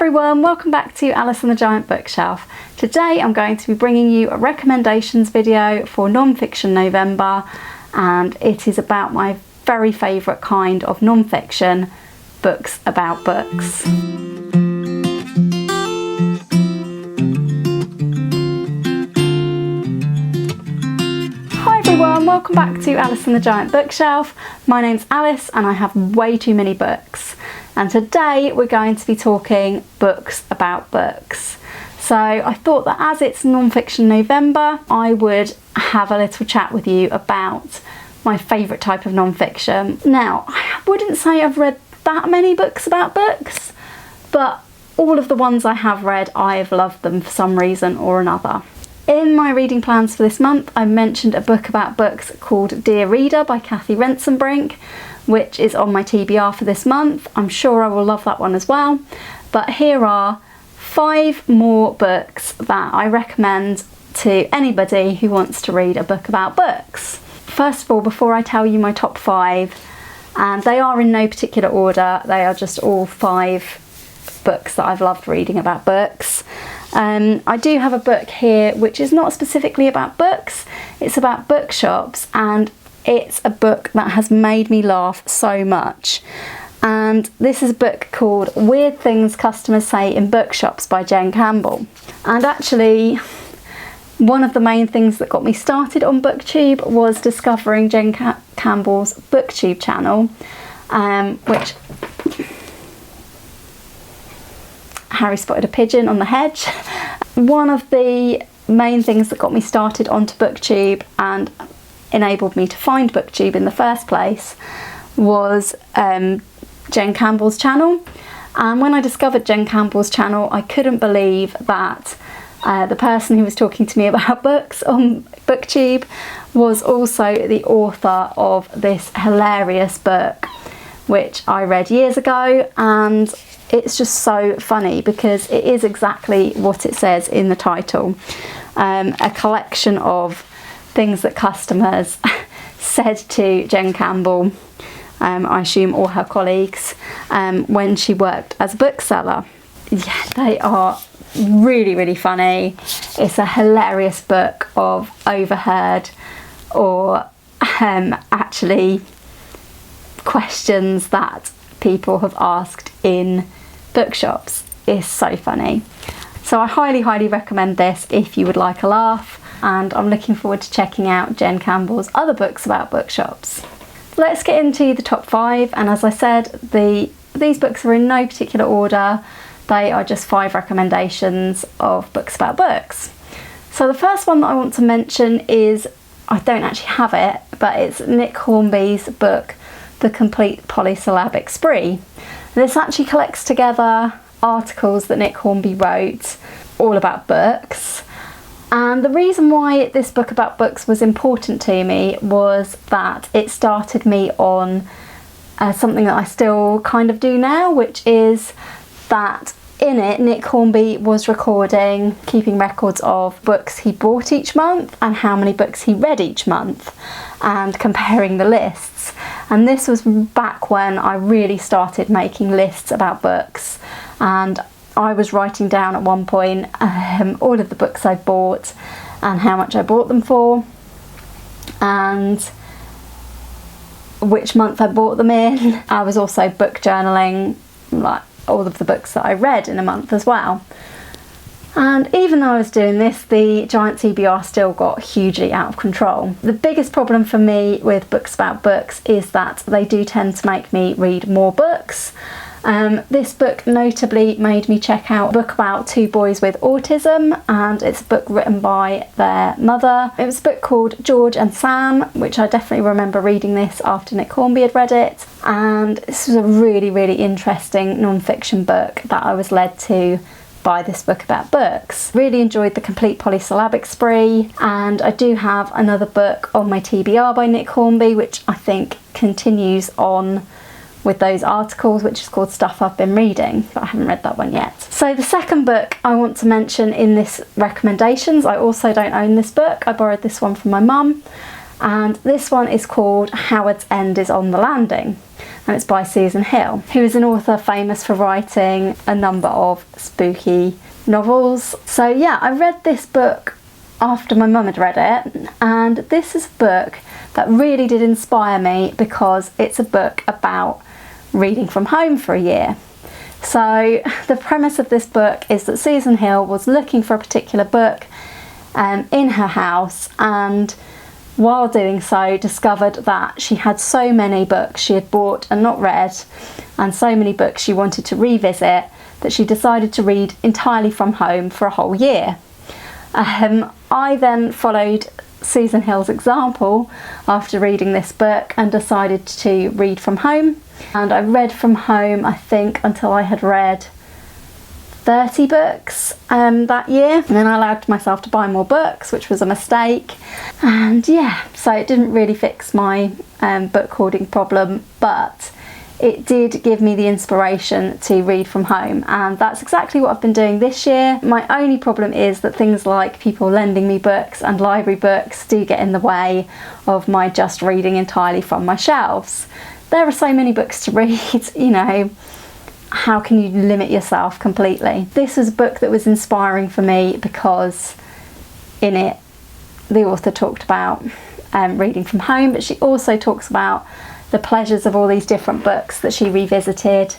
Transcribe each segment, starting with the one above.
everyone, welcome back to Alice and the Giant Bookshelf. Today I'm going to be bringing you a recommendations video for non-fiction November, and it is about my very favourite kind of non-fiction, books about books. Hi everyone, welcome back to Alice and the Giant Bookshelf. My name's Alice and I have way too many books. And today we're going to be talking books about books. So I thought that as it's non-fiction November, I would have a little chat with you about my favourite type of non-fiction. Now, I wouldn't say I've read that many books about books, but all of the ones I have read, I've loved them for some reason or another. In my reading plans for this month, I mentioned a book about books called Dear Reader by Kathy Rensenbrink, which is on my TBR for this month. I'm sure I will love that one as well. But here are 5 more books that I recommend to anybody who wants to read a book about books. First of all, before I tell you my top 5, and they are in no particular order, they are just all 5 books that I've loved reading about books. I do have a book here which is not specifically about books, it's about bookshops, and it's a book that has made me laugh so much. And this is a book called Weird Things Customers Say in Bookshops by Jen Campbell. And actually, one of the main things that got me started on BookTube was discovering Jen Campbell's BookTube channel, which Harry spotted a pigeon on the hedge. One of the main things that got me started onto BookTube and enabled me to find BookTube in the first place was Jen Campbell's channel. And when I discovered Jen Campbell's channel, I couldn't believe that the person who was talking to me about books on BookTube was also the author of this hilarious book, which I read years ago, and it's just so funny because it is exactly what it says in the title. A collection of things that customers said to Jen Campbell, I assume all her colleagues, when she worked as a bookseller. Yeah, they are really, really funny. It's a hilarious book of overheard or actually questions that people have asked in bookshops. It's so funny. So I highly, highly recommend this if you would like a laugh, and I'm looking forward to checking out Jen Campbell's other books about bookshops. Let's get into the top 5, and as I said, these books are in no particular order. They are just 5 recommendations of books about books. So the first one that I want to mention is, I don't actually have it, but it's Nick Hornby's book, The Complete Polysyllabic Spree. This actually collects together articles that Nick Hornby wrote all about books. And the reason why this book about books was important to me was that it started me on something that I still kind of do now, which is that in it Nick Hornby was keeping records of books he bought each month and how many books he read each month, and comparing the lists. And this was back when I really started making lists about books, and I was writing down at one point all of the books I bought and how much I bought them for and which month I bought them in. I was also book journaling like all of the books that I read in a month as well. And even though I was doing this, the giant TBR still got hugely out of control. The biggest problem for me with books about books is that they do tend to make me read more books. This book notably made me check out a book about 2 boys with autism, and it's a book written by their mother. It was a book called George and Sam, which I definitely remember reading this after Nick Hornby had read it, and this was a really, really interesting non-fiction book that I was led to by this book about books. Really enjoyed The Complete Polysyllabic Spree, and I do have another book on my TBR by Nick Hornby, which I think continues on with those articles, which is called Stuff I've Been Reading, but I haven't read that one yet. So the second book I want to mention in this recommendations, I also don't own this book, I borrowed this one from my mum, and this one is called Howard's End is on the Landing. and it's by Susan Hill, who is an author famous for writing a number of spooky novels. So yeah, I read this book after my mum had read it, and this is a book that really did inspire me because it's a book about reading from home for a year. So the premise of this book is that Susan Hill was looking for a particular book in her house, and while doing so discovered that she had so many books she had bought and not read, and so many books she wanted to revisit, that she decided to read entirely from home for a whole year. I then followed Susan Hill's example after reading this book and decided to read from home, and I read from home, I think, until I had read 30 books that year, and then I allowed myself to buy more books, which was a mistake. And yeah, so it didn't really fix my book hoarding problem, but it did give me the inspiration to read from home, and that's exactly what I've been doing this year. My only problem is that things like people lending me books and library books do get in the way of my just reading entirely from my shelves. There are so many books to read, you know, how can you limit yourself completely? This was a book that was inspiring for me because in it the author talked about reading from home, but she also talks about the pleasures of all these different books that she revisited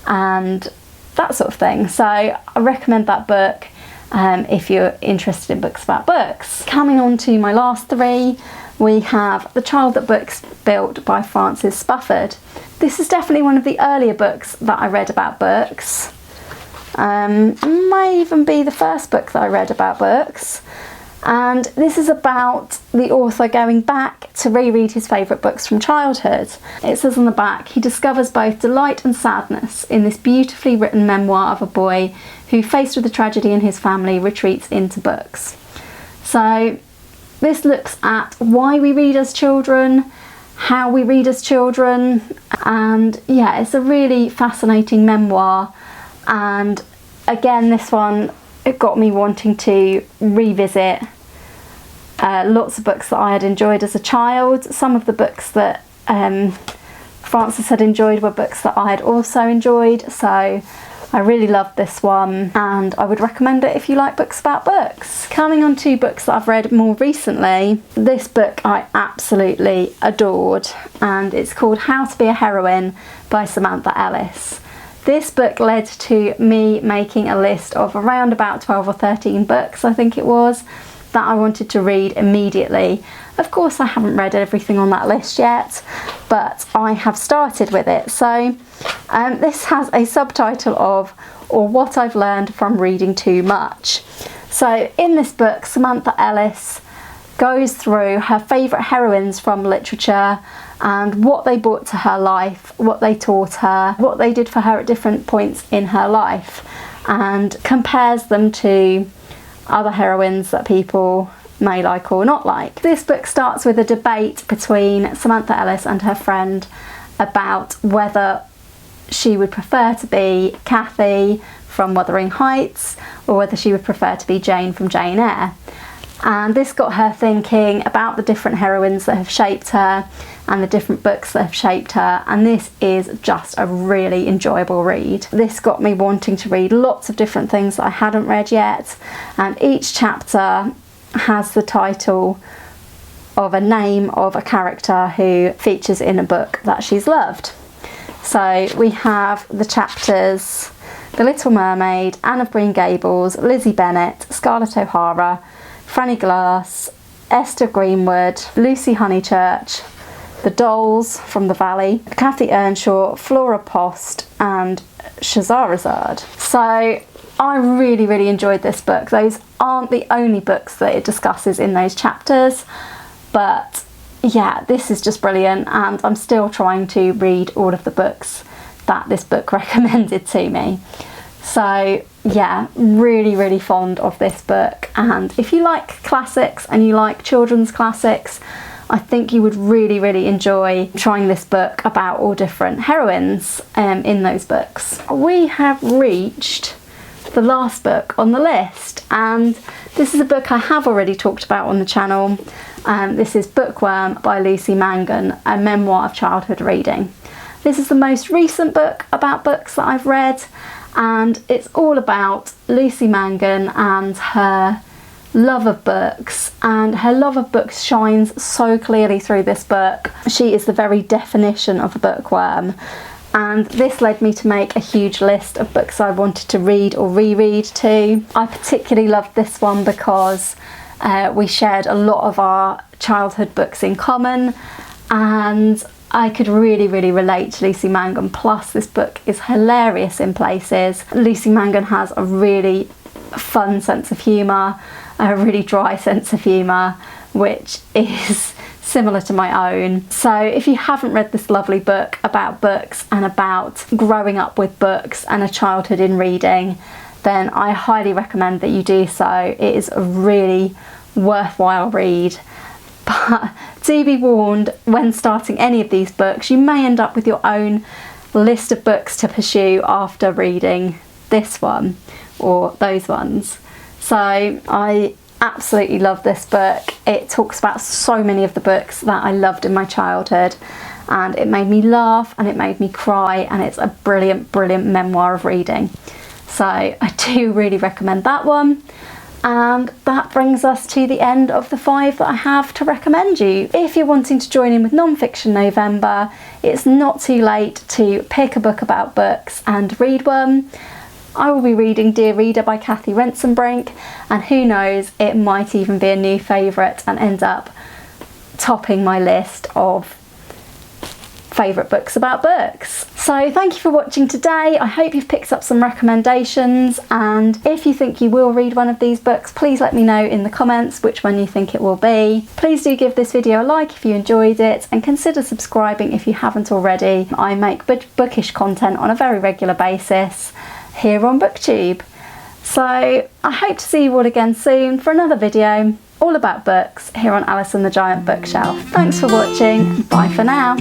and that sort of thing. So I recommend that book if you're interested in books about books. Coming on to my last three, we have The Child That Books Built by Frances Spufford. This is definitely one of the earlier books that I read about books. May even be the first book that I read about books. And this is about the author going back to reread his favourite books from childhood. It says on the back, he discovers both delight and sadness in this beautifully written memoir of a boy who, faced with a tragedy in his family, retreats into books. So this looks at why we read as children, how we read as children, and yeah, it's a really fascinating memoir. And again, this one, it got me wanting to revisit lots of books that I had enjoyed as a child. Some of the books that Frances had enjoyed were books that I had also enjoyed, so I really loved this one and I would recommend it if you like books about books. Coming on to books that I've read more recently, this book I absolutely adored, and it's called How to Be a Heroine by Samantha Ellis. This book led to me making a list of around about 12 or 13 books, I think it was, that I wanted to read immediately. Of course, I haven't read everything on that list yet, but I have started with it. So this has a subtitle of Or What I've Learned from Reading Too Much. So in this book, Samantha Ellis goes through her favourite heroines from literature and what they brought to her life, what they taught her, what they did for her at different points in her life, and compares them to other heroines that people may like or not like. This book starts with a debate between Samantha Ellis and her friend about whether she would prefer to be Cathy from Wuthering Heights or whether she would prefer to be Jane from Jane Eyre. And this got her thinking about the different heroines that have shaped her and the different books that have shaped her, and this is just a really enjoyable read. This got me wanting to read lots of different things that I hadn't read yet, and each chapter has the title of a name of a character who features in a book that she's loved. So we have the chapters The Little Mermaid, Anne of Green Gables, Lizzie Bennet, Scarlett O'Hara, Franny Glass, Esther Greenwood, Lucy Honeychurch, The Dolls from the Valley, Cathy Earnshaw, Flora Post and Scheherazade. So I really enjoyed this book. Those aren't the only books that it discusses in those chapters, but yeah, this is just brilliant, and I'm still trying to read all of the books that this book recommended to me. So yeah, really fond of this book, and if you like classics and you like children's classics, I think you would really enjoy trying this book about all different heroines in those books. We have reached the last book on the list, and this is a book I have already talked about on the channel. This is Bookworm by Lucy Mangan, a memoir of childhood reading. This is the most recent book about books that I've read, and it's all about Lucy Mangan and her love of books, and her love of books shines so clearly through this book. She is the very definition of a bookworm, and this led me to make a huge list of books I wanted to read or reread too. I particularly loved this one because we shared a lot of our childhood books in common, and I could really relate to Lucy Mangan. Plus this book is hilarious in places. Lucy Mangan has a really fun sense of humour, a really dry sense of humour, which is similar to my own. So if you haven't read this lovely book about books and about growing up with books and a childhood in reading, then I highly recommend that you do so. It is a really worthwhile read. But do be warned, when starting any of these books, you may end up with your own list of books to pursue after reading this one or those ones. So I absolutely love this book. It talks about so many of the books that I loved in my childhood, and it made me laugh and it made me cry, and it's a brilliant memoir of reading. So I do really recommend that one. And that brings us to the end of the 5 that I have to recommend you. If you're wanting to join in with Non-Fiction November, it's not too late to pick a book about books and read one. I will be reading Dear Reader by Kathy Rensenbrink, and who knows, it might even be a new favourite and end up topping my list of favourite books about books. So thank you for watching today. I hope you've picked up some recommendations, and if you think you will read one of these books, please let me know in the comments which one you think it will be. Please do give this video a like if you enjoyed it, and consider subscribing if you haven't already. I make bookish content on a very regular basis here on BookTube. So I hope to see you all again soon for another video all about books here on Alice and the Giant Bookshelf. Thanks for watching. Bye for now.